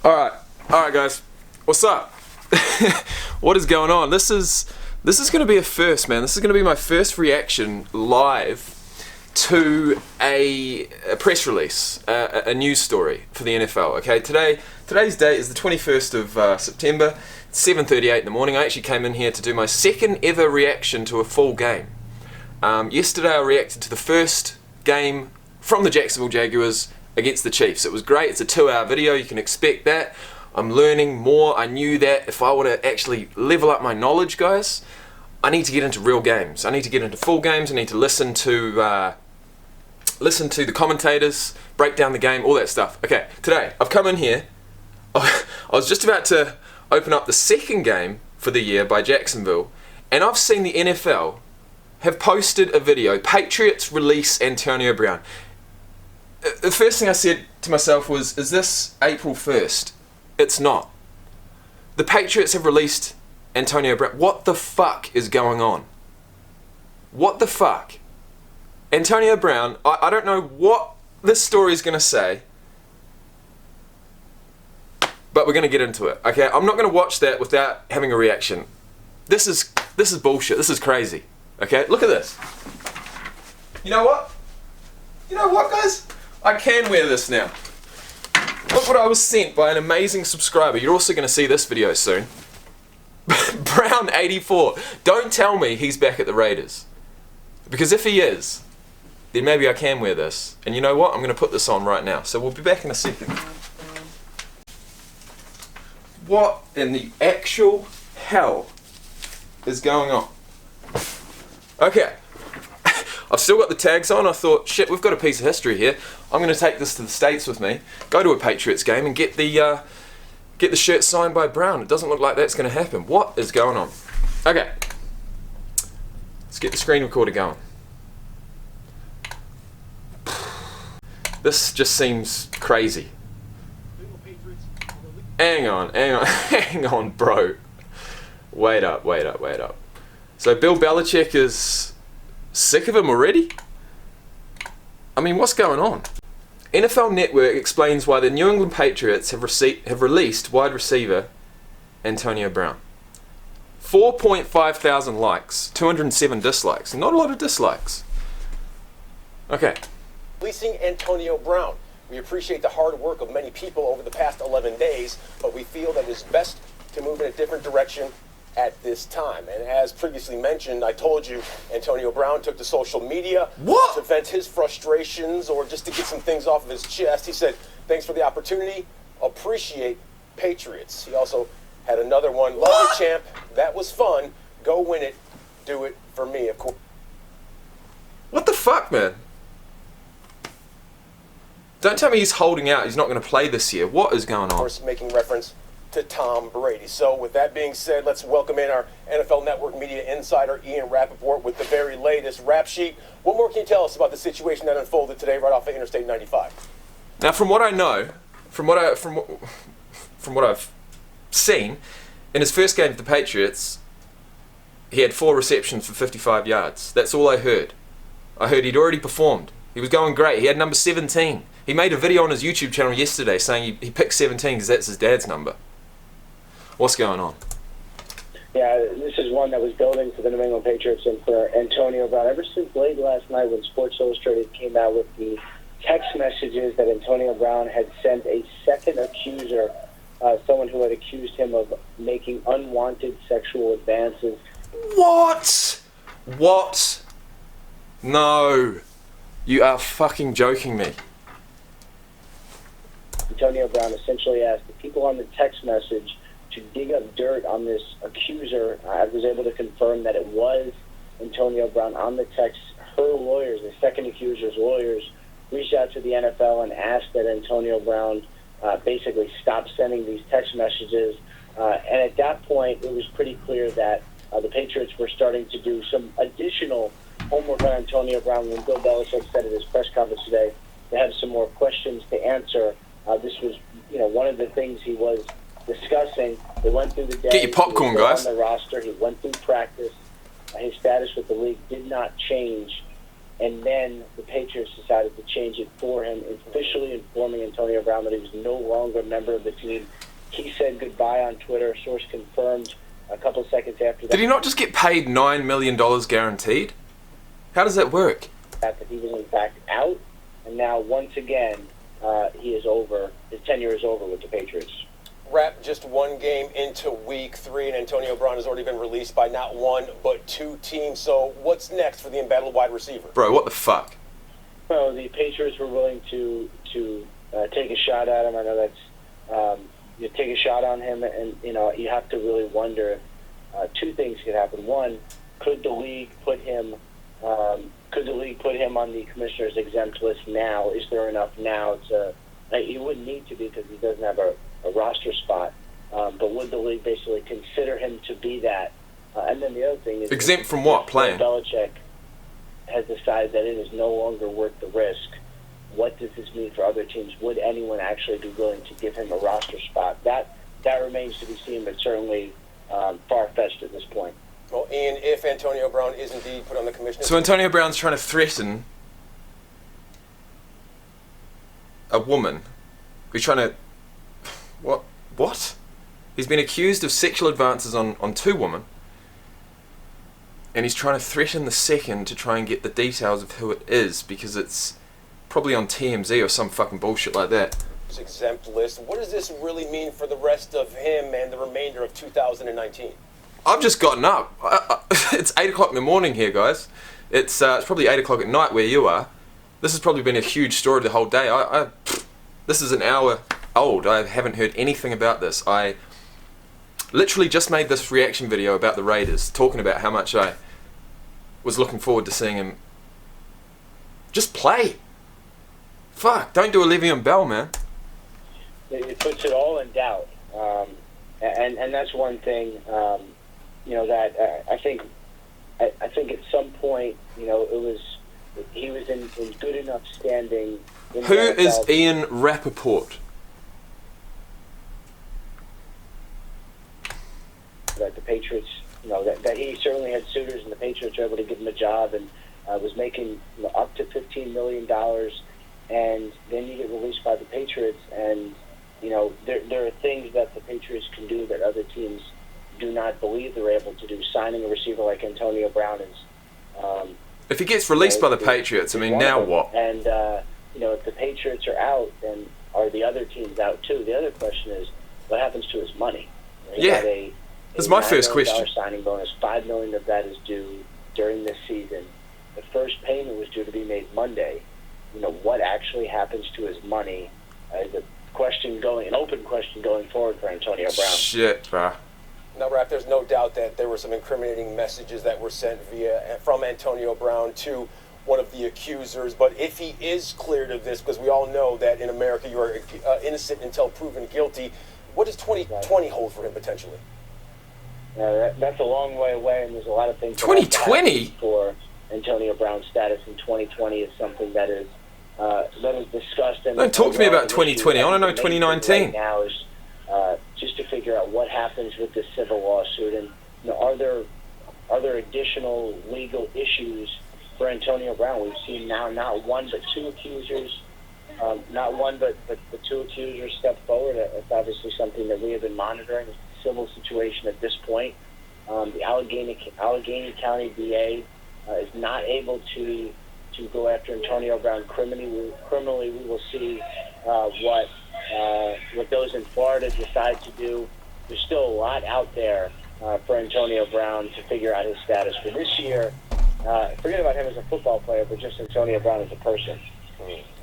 Alright, guys. What's up? What is going on? This is going to be a first, man. This is going to be my first reaction live to a press release, a news story for the NFL. Okay, today's date is the 21st of September, 7:38 in the morning. I actually came in here to do my second ever reaction to a full game. Yesterday I reacted to the first game from the Jacksonville Jaguars against the Chiefs. It was great. It's a 2-hour video. You can expect that. I'm learning more. I knew that if I want to actually level up my knowledge, guys, I need to get into real games. I need to get into full games. I need to listen to the commentators, break down the game, all that stuff. Okay, today I've come in here. I was just about to open up the second game for the year by Jacksonville, and I've seen the NFL have posted a video. Patriots release Antonio Brown. The first thing I said to myself was, is this April 1st? It's not. The Patriots have released Antonio Brown. What the fuck is going on? What the fuck? Antonio Brown, I don't know what this story is going to say, but we're going to get into it. Okay, I'm not going to watch that without having a reaction. This is bullshit. This is crazy. Okay, look at this. You know what? You know what, guys? I can wear this now. Look what I was sent by an amazing subscriber. You're also going to see this video soon. Brown84. Don't tell me he's back at the Raiders. Because if he is, then maybe I can wear this. And you know what? I'm going to put this on right now. So we'll be back in a second. What in the actual hell is going on? Okay. I've still got the tags on. I thought, shit, we've got a piece of history here. I'm going to take this to the States with me, go to a Patriots game, and get the shirt signed by Brown. It doesn't look like that's going to happen. What is going on? Okay. Let's get the screen recorder going. This just seems crazy. Hang on, bro. Wait up. So Bill Belichick is sick of him already? I mean, what's going on? NFL Network explains why the New England Patriots have released wide receiver Antonio Brown. 4.5 thousand likes, 207 dislikes. Not a lot of dislikes. Okay. Releasing Antonio Brown. We appreciate the hard work of many people over the past 11 days, but we feel that it is best to move in a different direction at this time. And as previously mentioned, I told you Antonio Brown took to social media to vent his frustrations or just to get some things off of his chest. He said, thanks for the opportunity, appreciate Patriots. He also had another one, love you, champ, that was fun, go win it, do it for me, of course. What the fuck, man? Don't tell me he's holding out, he's not going to play this year. What is going on? Of course, making reference to Tom Brady. So with that being said, let's welcome in our NFL Network media insider, Ian Rappaport, with the very latest rap sheet. What more can you tell us about the situation that unfolded today right off of Interstate 95? Now, from what I know, from what I've seen, in his first game for the Patriots, he had 4 receptions for 55 yards. That's all I heard. I heard he'd already performed. He was going great. He had number 17. He made a video on his YouTube channel yesterday saying he picked 17 because that's his dad's number. What's going on? Yeah, this is one that was building for the New England Patriots and for Antonio Brown. Ever since late last night when Sports Illustrated came out with the text messages that Antonio Brown had sent a second accuser, someone who had accused him of making unwanted sexual advances. What? No. You are fucking joking me. Antonio Brown essentially asked the people on the text message to dig up dirt on this accuser. I was able to confirm that it was Antonio Brown on the text. Her lawyers, the second accuser's lawyers, reached out to the NFL and asked that Antonio Brown basically stop sending these text messages. And at that point, it was pretty clear that the Patriots were starting to do some additional homework on Antonio Brown. When Bill Belichick said at his press conference today they have some more questions to answer, this was, one of the things he was discussing. They went through the day. Get your popcorn, he was guys. on the roster. He went through practice. His status with the league did not change and then the Patriots decided to change it for him, officially informing Antonio Brown that he was no longer a member of the team. He said goodbye on Twitter. Source confirmed a couple seconds after that. Did he not just get paid $9 million guaranteed? How does that work? That he was in fact out, and now once again he is over. His tenure is over with the Patriots. Rap, just one game into week 3, and Antonio Brown has already been released by not one but 2 teams. So what's next for the embattled wide receiver? Bro, what the fuck? Well, the Patriots were willing to take a shot at him. I know that's you take a shot on him, and you have to really wonder if 2 things could happen. One, could the league put him on the commissioner's exempt list now? Is there enough now to? He wouldn't need to because he doesn't have a roster spot. But would the league basically consider him to be that? And then the other thing is exempt from what? Playing? Belichick has decided that it is no longer worth the risk. What does this mean for other teams? Would anyone actually be willing to give him a roster spot? That remains to be seen, but certainly far-fetched at this point. Well, Ian, if Antonio Brown is indeed put on the commissioner's... So Antonio Brown's trying to threaten a woman. He's trying to... What? He's been accused of sexual advances on 2 women. And he's trying to threaten the second to try and get the details of who it is, because it's probably on TMZ or some fucking bullshit like that. Exempt list. What does this really mean for the rest of him and the remainder of 2019? I've just gotten up. It's 8 o'clock in the morning here, guys. It's probably 8 o'clock at night where you are. This has probably been a huge story the whole day. This is an hour old. I haven't heard anything about this. I literally just made this reaction video about the Raiders, talking about how much I was looking forward to seeing him just play. Fuck, don't do a Le'Veon Bell, man. It puts it all in doubt. And that's one thing, that I think at some point, he was in good enough standing. Who is Ian Rappaport? That the Patriots, that he certainly had suitors, and the Patriots were able to give him a job, and was making up to $15 million, and then you get released by the Patriots, and there are things that the Patriots can do that other teams do not believe they're able to do. Signing a receiver like Antonio Brown is... if he gets released by the Patriots, I mean, now what? And, if the Patriots are out, then are the other teams out too? The other question is, what happens to his money? He got that's my first question. Signing bonus, $5 million of that is due during this season. The first payment was due to be made Monday. What actually happens to his money? The question an open question going forward for Antonio Brown. Shit, bro. Now, Rap, there's no doubt that there were some incriminating messages that were sent from Antonio Brown to one of the accusers. But if he is cleared of this, because we all know that in America you are innocent until proven guilty, what does 2020 hold for him potentially? That's a long way away, and there's a lot of things. 2020 for Antonio Brown's status in 2020 is something that is discussed. And don't talk to me about 2020. I want to know 2019. Right now is just to figure out what happens with this civil lawsuit, and are there additional legal issues for Antonio Brown? We've seen now not one but 2 accusers. Not one, but the 2 accusers step forward. It's obviously something that we have been monitoring. It's a civil situation at this point. The Allegheny County DA is not able to go after Antonio Brown criminally. We will see what those in Florida decide to do. There's still a lot out there for Antonio Brown to figure out his status for this year. Forget about him as a football player, but just Antonio Brown as a person.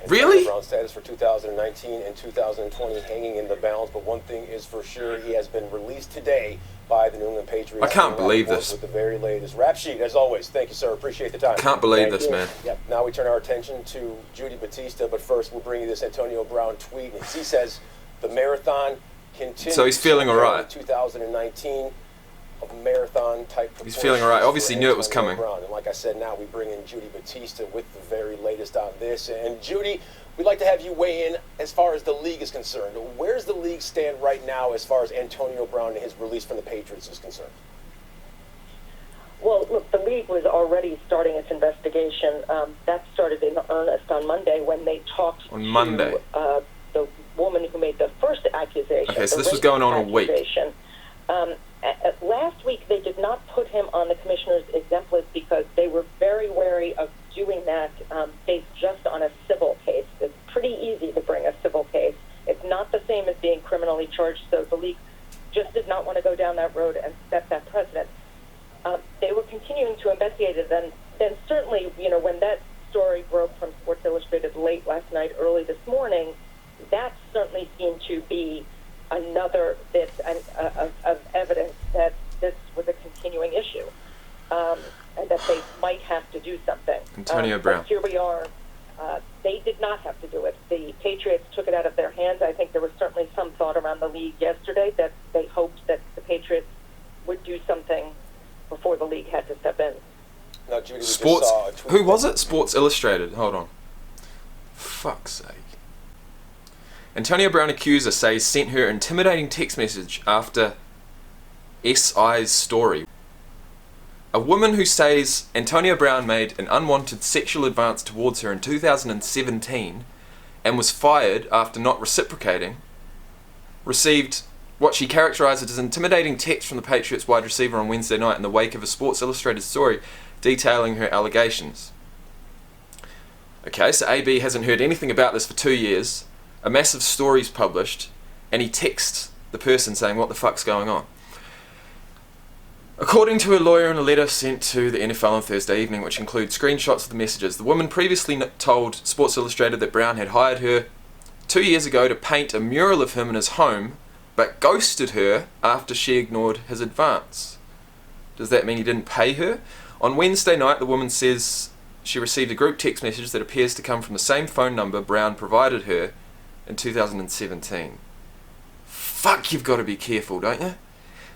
Really? Brown's status for 2019 and 2020 hanging in the balance, but one thing is for sure, he has been released today by the New England Patriots. I can't believe this. With the very latest Rap Sheet, as always. Thank you, sir. Appreciate the time. Can't believe this, man. Yep. Now we turn our attention to Judy Batista, but first we'll bring you this Antonio Brown tweet. And he says the marathon continues. So he's feeling all right. 2019. Of marathon type. He's feeling all right. Obviously knew it was coming. Brown. And like I said, now we bring in Judy Batista with the very latest on this. And Judy, we'd like to have you weigh in as far as the league is concerned. Where does the league stand right now as far as Antonio Brown and his release from the Patriots is concerned? Well, look, the league was already starting its investigation. That started in earnest on Monday when they talked On Monday. to the woman who made the first accusation. Okay, so this was going on all week. Last week, they did not put him on the commissioner's exempt list because they were very wary of doing that based just on a civil case. It's pretty easy to bring a civil case. It's not the same as being criminally charged, so the league just did not want to go down that road and set that precedent. They were continuing to investigate it, and then certainly, when that story broke from Sports Illustrated late last night, early this morning, that certainly seemed to be another bit of evidence that this was a continuing issue, and that they might have to do something. Antonio Brown. But here we are. They did not have to do it. The Patriots took it out of their hands. I think there was certainly some thought around the league yesterday that they hoped that the Patriots would do something before the league had to step in. Now, Judy, we just Sports. saw a tweet. Who was it? Sports Illustrated. Hold on. Fuck's sake. Antonio Brown accuser says sent her intimidating text message after SI's story. A woman who says Antonio Brown made an unwanted sexual advance towards her in 2017 and was fired after not reciprocating, received what she characterised as intimidating text from the Patriots wide receiver on Wednesday night in the wake of a Sports Illustrated story detailing her allegations. Okay, so AB hasn't heard anything about this for 2 years. A massive story's published, and he texts the person saying, "What the fuck's going on?" According to a lawyer in a letter sent to the NFL on Thursday evening, which includes screenshots of the messages, the woman previously told Sports Illustrated that Brown had hired her 2 years ago to paint a mural of him in his home, but ghosted her after she ignored his advance. Does that mean he didn't pay her? On Wednesday night, the woman says she received a group text message that appears to come from the same phone number Brown provided her in 2017. Fuck, you've got to be careful, don't you?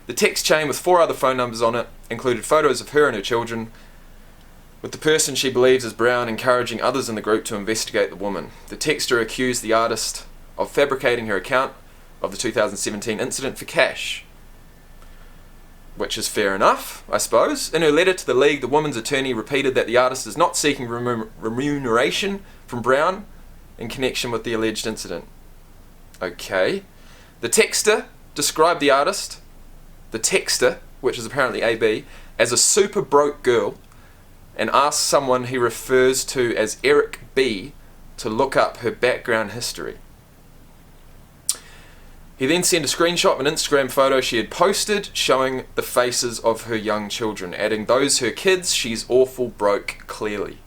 The text chain with 4 other phone numbers on it included photos of her and her children, with the person she believes is Brown encouraging others in the group to investigate the woman. The texter accused the artist of fabricating her account of the 2017 incident for cash, which is fair enough, I suppose. In her letter to the league, the woman's attorney repeated that the artist is not seeking remuneration from Brown in connection with the alleged incident. Okay. The texter described the artist, which is apparently AB, as a super broke girl, and asked someone he refers to as Eric B to look up her background history. He then sent a screenshot of an Instagram photo she had posted showing the faces of her young children, adding, "Those her kids, she's awful broke, clearly."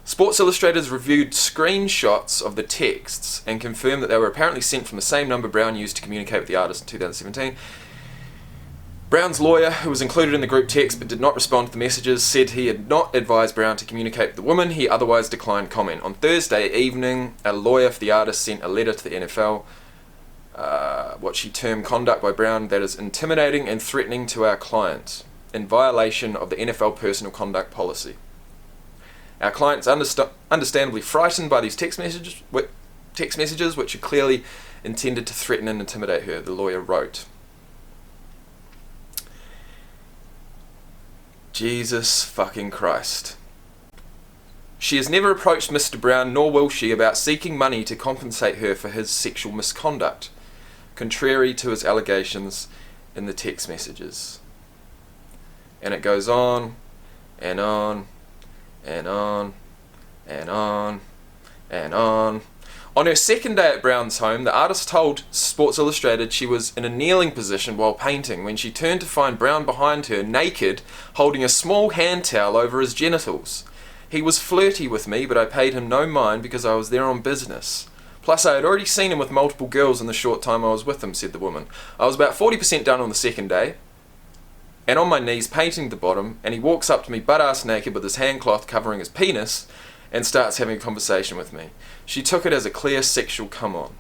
Sports Illustrated reviewed screenshots of the texts and confirmed that they were apparently sent from the same number Brown used to communicate with the artist in 2017. Brown's lawyer, who was included in the group text but did not respond to the messages, said he had not advised Brown to communicate with the woman. He otherwise declined comment. On Thursday evening, a lawyer for the artist sent a letter to the NFL, what she termed conduct by Brown that is intimidating and threatening to our client, in violation of the NFL personal conduct policy. Our client's understandably frightened by these text messages, which are clearly intended to threaten and intimidate her, the lawyer wrote. Jesus fucking Christ. She has never approached Mr. Brown, nor will she, about seeking money to compensate her for his sexual misconduct, contrary to his allegations in the text messages. And it goes on, and on, and on, and on, and on. On her second day at Brown's home, the artist told Sports Illustrated she was in a kneeling position while painting when she turned to find Brown behind her, naked, holding a small hand towel over his genitals. He was flirty with me, but I paid him no mind because I was there on business. Plus, I had already seen him with multiple girls in the short time I was with him, said the woman. I was about 40% done on the second day, and on my knees painting the bottom, and he walks up to me butt-ass naked with his handcloth covering his penis and starts having a conversation with me. She took it as a clear sexual come-on.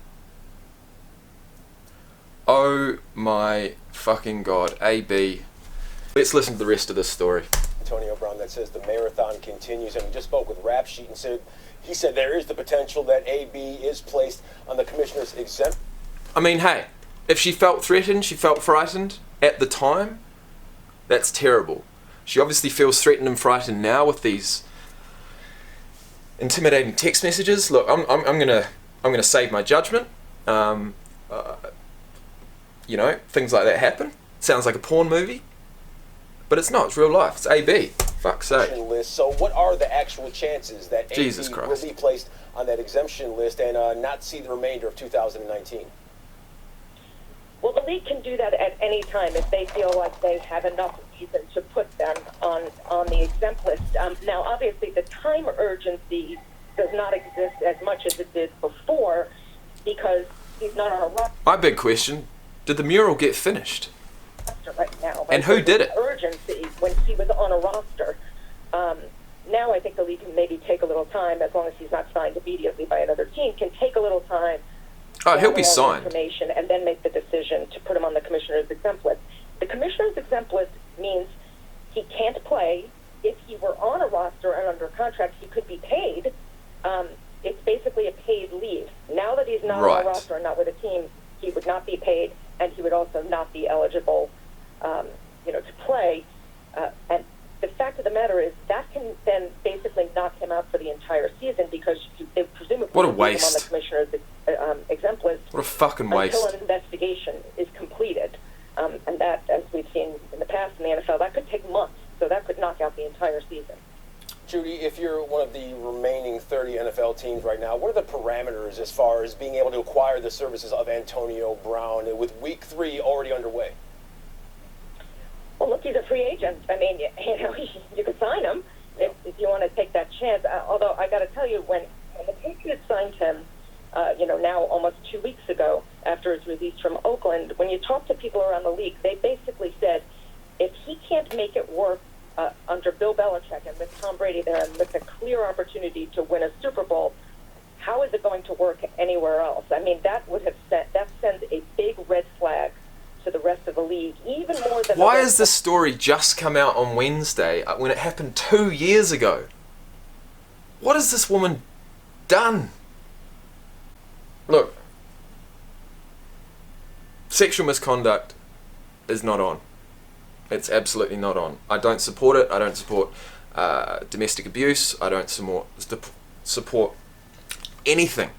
Oh my fucking God, AB. Let's listen to the rest of this story. Antonio Brown that says the marathon continues, and we just spoke with Rap Sheet and he said there is the potential that AB is placed on the commissioner's exempt. I mean, hey, if she felt threatened, she felt frightened at the time, That's terrible. She obviously feels threatened and frightened now with these intimidating text messages. Look, I'm gonna save my judgment. You know, things like that happen. Sounds like a porn movie, but it's not. It's real life. It's AB. Fuck's sake. List. So what are the actual chances that Jesus AB Christ. will be placed on that exemption list and not see the remainder of 2019? Well, the league can do that at any time if they feel like they have enough reason to put them on the exempt list. Now, obviously, the time urgency does not exist as much as it did before because he's not on a roster. My big question, did the mural get finished? Right now. And who did it? Urgency when he was on a roster. Now I think the league can maybe take a little time, as long as he's not signed immediately by another team, can take a little time. Oh, he'll be gather all the signed. Information and then make the decision to put him on the commissioner's exempt list. The commissioner's exempt list means he can't play. If he were on a roster and under contract, he could be paid. It's basically a paid leave. Now that he's not on a roster and not with a team, he would not be paid, and he would also not be eligible, to play. And the fact of the matter is that can then basically knock him out for the entire season because they presumably what a put him waste. on the commissioner's exempt list. What a fucking waste. Until an investigation is completed. And that, as we've seen in the past in the NFL, that could take months. So that could knock out the entire season. Judy, if you're one of the remaining 30 NFL teams right now, what are the parameters as far as being able to acquire the services of Antonio Brown with Week 3 already underway? Well, look, he's a free agent. I mean, you could sign him if you want to take that chance. Although I got to tell you, when the Patriots signed him, now almost 2 weeks ago after his release from Oakland, when you talk to people around the league, they basically said, if he can't make it work under Bill Belichick and with Tom Brady there and with a clear opportunity to win a Super Bowl, how is it going to work anywhere else? I mean, that sends a big red flag to the rest of the league, even more than... Why has this story just come out on Wednesday when it happened 2 years ago? What has this woman done? Look, sexual misconduct is not on. It's absolutely not on. I don't support it. I don't support domestic abuse. I don't support anything,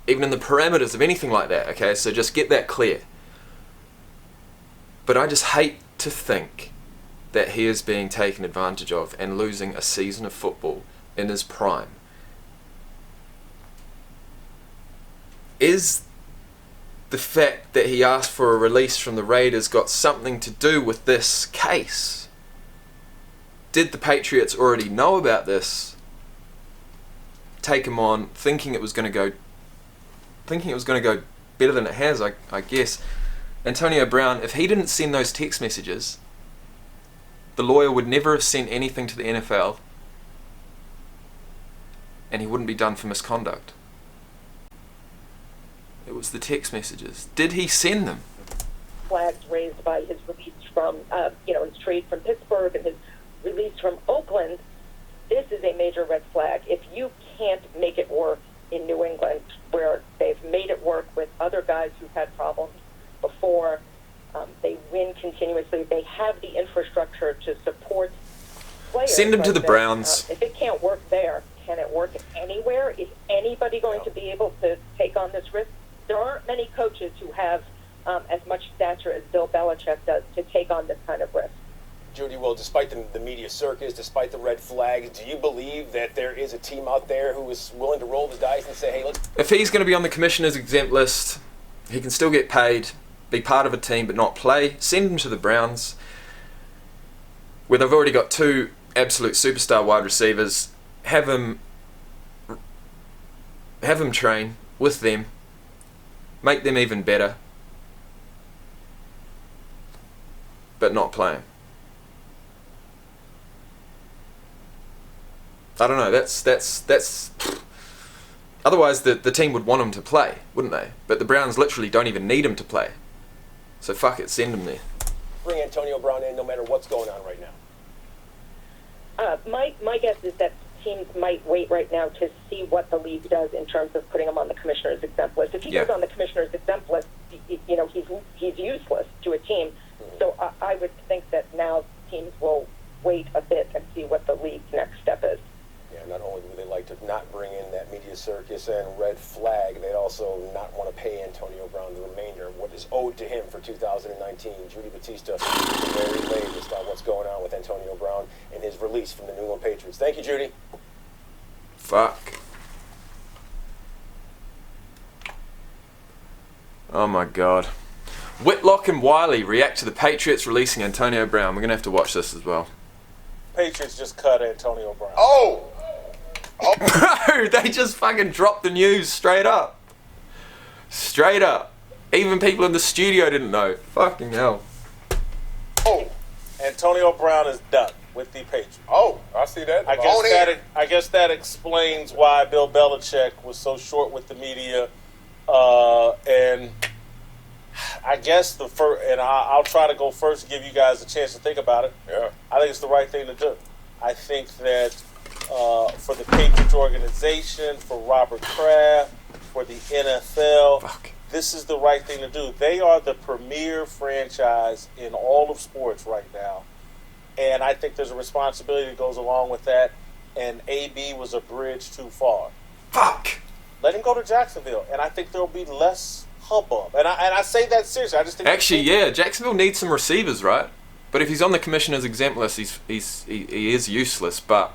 even in the parameters of anything like that, okay? So just get that clear. But I just hate to think that he is being taken advantage of and losing a season of football in his prime. Is the fact that he asked for a release from the Raiders got something to do with this case? Did the Patriots already know about this, take him on, thinking it was going to go better than it has, I guess? Antonio Brown, if he didn't send those text messages, the lawyer would never have sent anything to the NFL, and he wouldn't be done for misconduct. It was the text messages. Did he send them? Flags raised by his release from, his trade from Pittsburgh and his release from Oakland. This is a major red flag. If you can't make it work in New England, where they've made it work with other guys who've had problems before, they win continuously, they have the infrastructure to support players. Send them to the this. Browns. If it can't work there, can it work anywhere? Is anybody going to be able to take on this risk? There aren't many coaches who have as much stature as Bill Belichick does to take on this kind of risk. Judy, well, despite the media circus, despite the red flags, do you believe that there is a team out there who is willing to roll the dice and say, hey, let's... If he's going to be on the commissioner's exempt list, he can still get paid, be part of a team but not play. Send him to the Browns, where they've already got two absolute superstar wide receivers. Have him train with them, make them even better, but not play him. I don't know, that's otherwise the team would want him to play, wouldn't they? But the Browns literally don't even need him to play. So fuck it, send him there. Bring Antonio Brown in no matter what's going on right now. My guess is that teams might wait right now to see what the league does in terms of putting him on the commissioner's exempt list. If he goes on the commissioner's exempt list, he's useless to a team. So I would think that now Antonio Brown the remainder of what is owed to him for 2019. Judy Batista, the very latest on what's going on with Antonio Brown and his release from the New England Patriots. Thank you, Judy. Fuck. Oh my God. Whitlock and Wiley react to the Patriots releasing Antonio Brown. We're going to have to watch this as well. Patriots just cut Antonio Brown. Oh! Bro, they just fucking dropped the news straight up. Straight up. Even people in the studio didn't know. Fucking hell. Oh! Antonio Brown is done with the Patriots. Oh, I see that. I guess that explains why Bill Belichick was so short with the media. And I guess I'll try to go first to give you guys a chance to think about it. Yeah. I think it's the right thing to do. I think that for the Patriots organization, for Robert Kraft, for the NFL, this is the right thing to do. They are the premier franchise in all of sports right now. And I think there's a responsibility that goes along with that. And AB was a bridge too far. Fuck. Let him go to Jacksonville, and I think there'll be less hubbub. And I say that seriously. I just think actually, yeah, Jacksonville needs some receivers, right? But if he's on the commissioner's exempt list, he is useless. But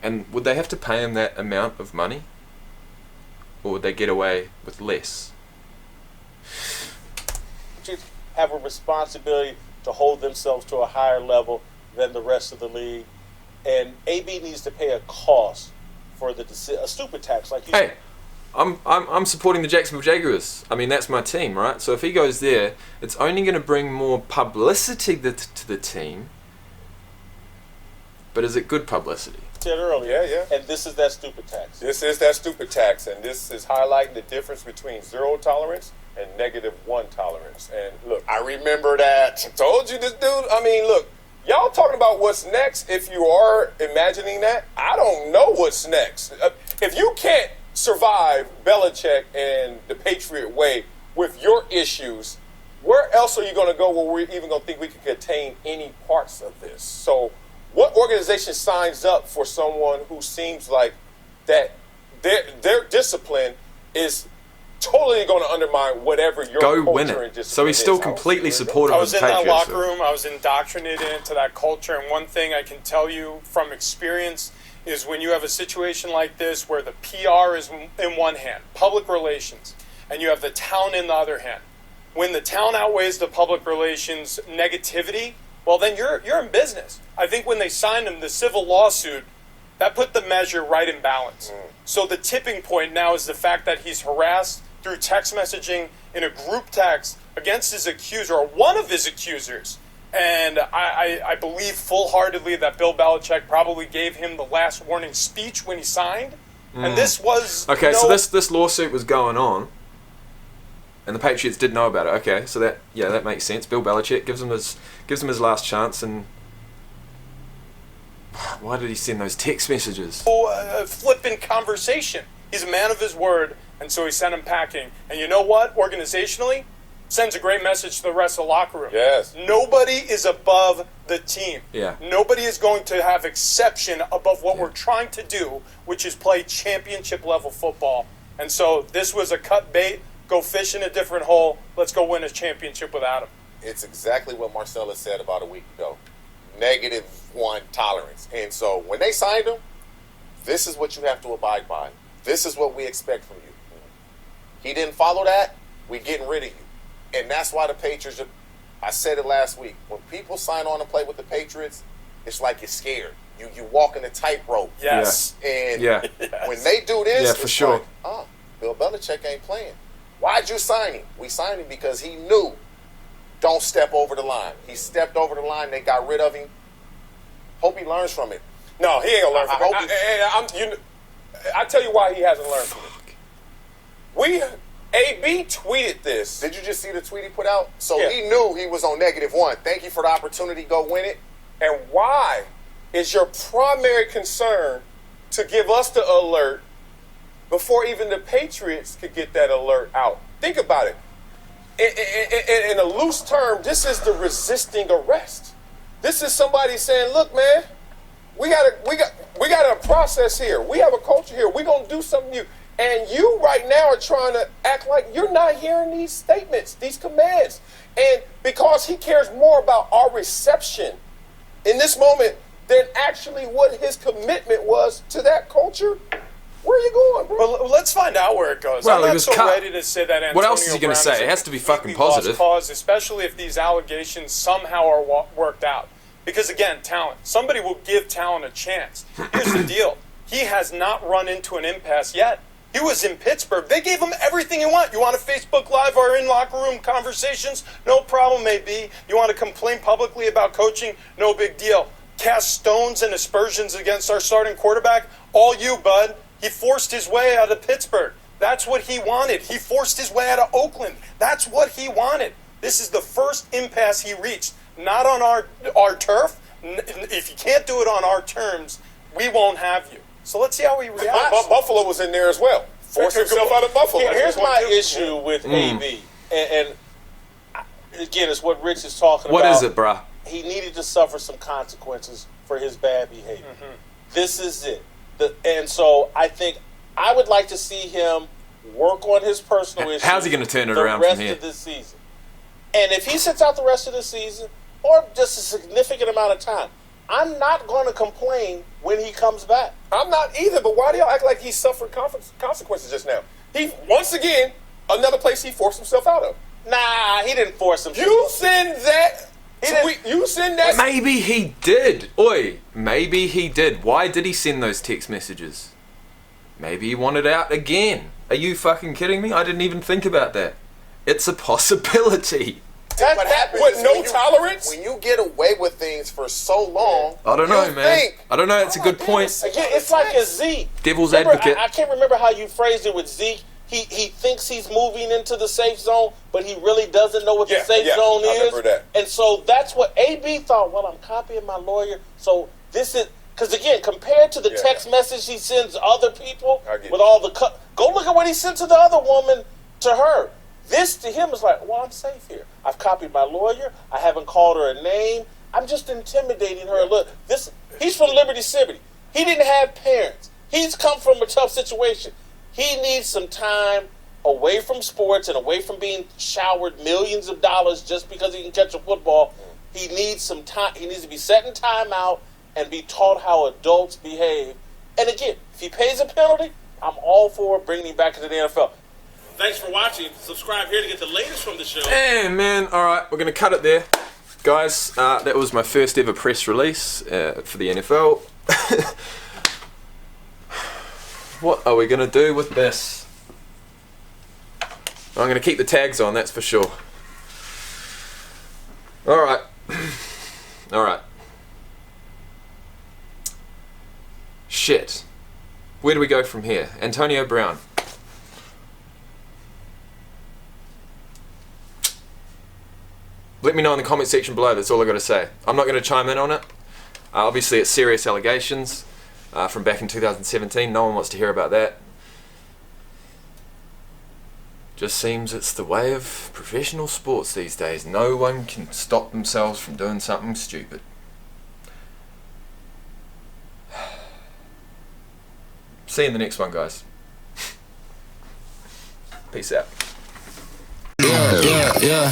and would they have to pay him that amount of money, or would they get away with less? Have a responsibility to hold themselves to a higher level than the rest of the league, and AB needs to pay a cost for a stupid tax like you said. I'm supporting the Jacksonville Jaguars. I mean, that's my team, right? So if he goes there, it's only going to bring more publicity to the team. But is it good publicity? Said earlier. Yeah. And this is that stupid tax. This is that stupid tax, and this is highlighting the difference between zero tolerance and -1 tolerance. And look, I remember that. I told you this dude. I mean, look, y'all talking about what's next. If you are imagining that, I don't know what's next. If you can't survive Belichick and the Patriot way with your issues, where else are you going to go where we're even going to think we can contain any parts of this? So what organization signs up for someone who seems like that their discipline is totally going to undermine whatever your go culture win and it. discipline So he's still is? completely supportive I of was the in that Patriots. locker room. I was indoctrinated into that culture. And one thing I can tell you from experience is when you have a situation like this where the PR is in one hand, public relations, and you have the town in the other hand. When the town outweighs the public relations negativity, well, then you're in business. I think when they signed him, the civil lawsuit, that put the measure right in balance. So the tipping point now is the fact that he's harassed through text messaging in a group text against his accuser, or one of his accusers. And I believe full-heartedly that Bill Belichick probably gave him the last warning speech when he signed. And this was... Okay, so this lawsuit was going on, and the Patriots did know about it. Okay, so that makes sense. Bill Belichick gives him his last chance, and why did he send those text messages? Flippant conversation. He's a man of his word, and so he sent him packing. And you know what? Organizationally, sends a great message to the rest of the locker room. Yes. Nobody is above the team. Yeah. Nobody is going to have exception above what we're trying to do, which is play championship level football. And so this was a cut bait. Go fish in a different hole. Let's go win a championship without him. It's exactly what Marcellus said about a week ago. -1 tolerance. And so when they signed him, this is what you have to abide by. This is what we expect from you. He didn't follow that, we're getting rid of you. And that's why the Patriots, I said it last week, when people sign on to play with the Patriots, it's like you're scared. You walk in a tightrope. Yes. And Yeah. when they do this, Yeah, for it's sure. like, oh, Bill Belichick ain't playing. Why'd you sign him? We signed him because he knew, don't step over the line. He stepped over the line, they got rid of him. Hope he learns from it. No, he ain't gonna learn from I it. I tell you why he hasn't learned from it. AB tweeted this. Did you just see the tweet he put out? So Yeah. he knew he was on -1. Thank you for the opportunity. Go win it. And why is your primary concern to give us the alert before even the Patriots could get that alert out? Think about it. In a loose term, this is the resisting arrest. This is somebody saying, "Look, man, we got a process here. We have a culture here. We're gonna do something new." And you right now are trying to act like you're not hearing these statements, these commands. And because he cares more about our reception in this moment than actually what his commitment was to that culture, where are you going, bro? Well, let's find out where it goes. Well, I'm he not was so cut. ready to say that Antonio What else is he going to Brown say? It has to be fucking completely lost positive. Cause, especially if these allegations somehow are worked out. Because again, talent. Somebody will give talent a chance. Here's the deal. He has not run into an impasse yet. He was in Pittsburgh. They gave him everything you want. You want to Facebook Live our in-locker room conversations? No problem, maybe. You want to complain publicly about coaching? No big deal. Cast stones and aspersions against our starting quarterback? All you, bud. He forced his way out of Pittsburgh. That's what he wanted. He forced his way out of Oakland. That's what he wanted. This is the first impasse he reached. Not on our turf. If you can't do it on our terms, we won't have you. So let's see how he reacts. Buffalo was in there as well. Forced himself out of Buffalo. Here's my issue with AB. And again, it's what Rich is talking about. What is it, bruh? He needed to suffer some consequences for his bad behavior. This is it. And so I think I would like to see him work on his personal issues. How's he going to turn it around from here? The rest of this season. And if he sits out the rest of the season, or just a significant amount of time, I'm not going to complain when he comes back. I'm not either, but why do y'all act like he suffered consequences just now? He, once again, another place he forced himself out of. Nah, he didn't force himself. You send that. You send that. Maybe he did. Oi, maybe he did. Why did he send those text messages? Maybe he wanted out again. Are you fucking kidding me? I didn't even think about that. It's a possibility. What happens with no tolerance? When you get away with things for so long, I don't know, man. I don't know. It's a good point. Again, it's like a Zeke. Devil's advocate. I can't remember how you phrased it with Zeke. He thinks he's moving into the safe zone, but he really doesn't know what the safe zone is. I remember that. And so that's what AB thought. Well, I'm copying my lawyer. So this is because again, compared to the text message he sends other people with all the go look at what he sent to the other woman to her. This to him is like, well, I'm safe here. I've copied my lawyer. I haven't called her a name. I'm just intimidating her. Look, he's from Liberty City. He didn't have parents. He's come from a tough situation. He needs some time away from sports and away from being showered millions of dollars just because he can catch a football. He needs some time. He needs to be set in time out and be taught how adults behave. And again, if he pays a penalty, I'm all for bringing him back into the NFL. Thanks for watching. Subscribe here to get the latest from the show. Damn, man. All right, we're going to cut it there. Guys, that was my first ever press release for the NFL. What are we going to do with this? I'm going to keep the tags on, that's for sure. All right. All right. Shit. Where do we go from here? Antonio Brown. Let me know in the comment section below, that's all I got to say. I'm not going to chime in on it. Obviously it's serious allegations from back in 2017. No one wants to hear about that. Just seems it's the way of professional sports these days. No one can stop themselves from doing something stupid. See you in the next one, guys. Peace out. Yeah.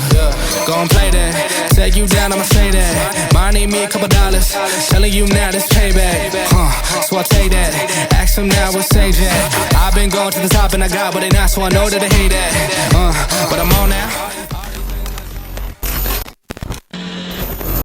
Gon' play that. Take you down, I'ma say that. Mine need me a couple dollars. Telling you now this payback. So I'll take that. Ask them now what say that. I've been going to the top and I got what they not, so I know that they hate that.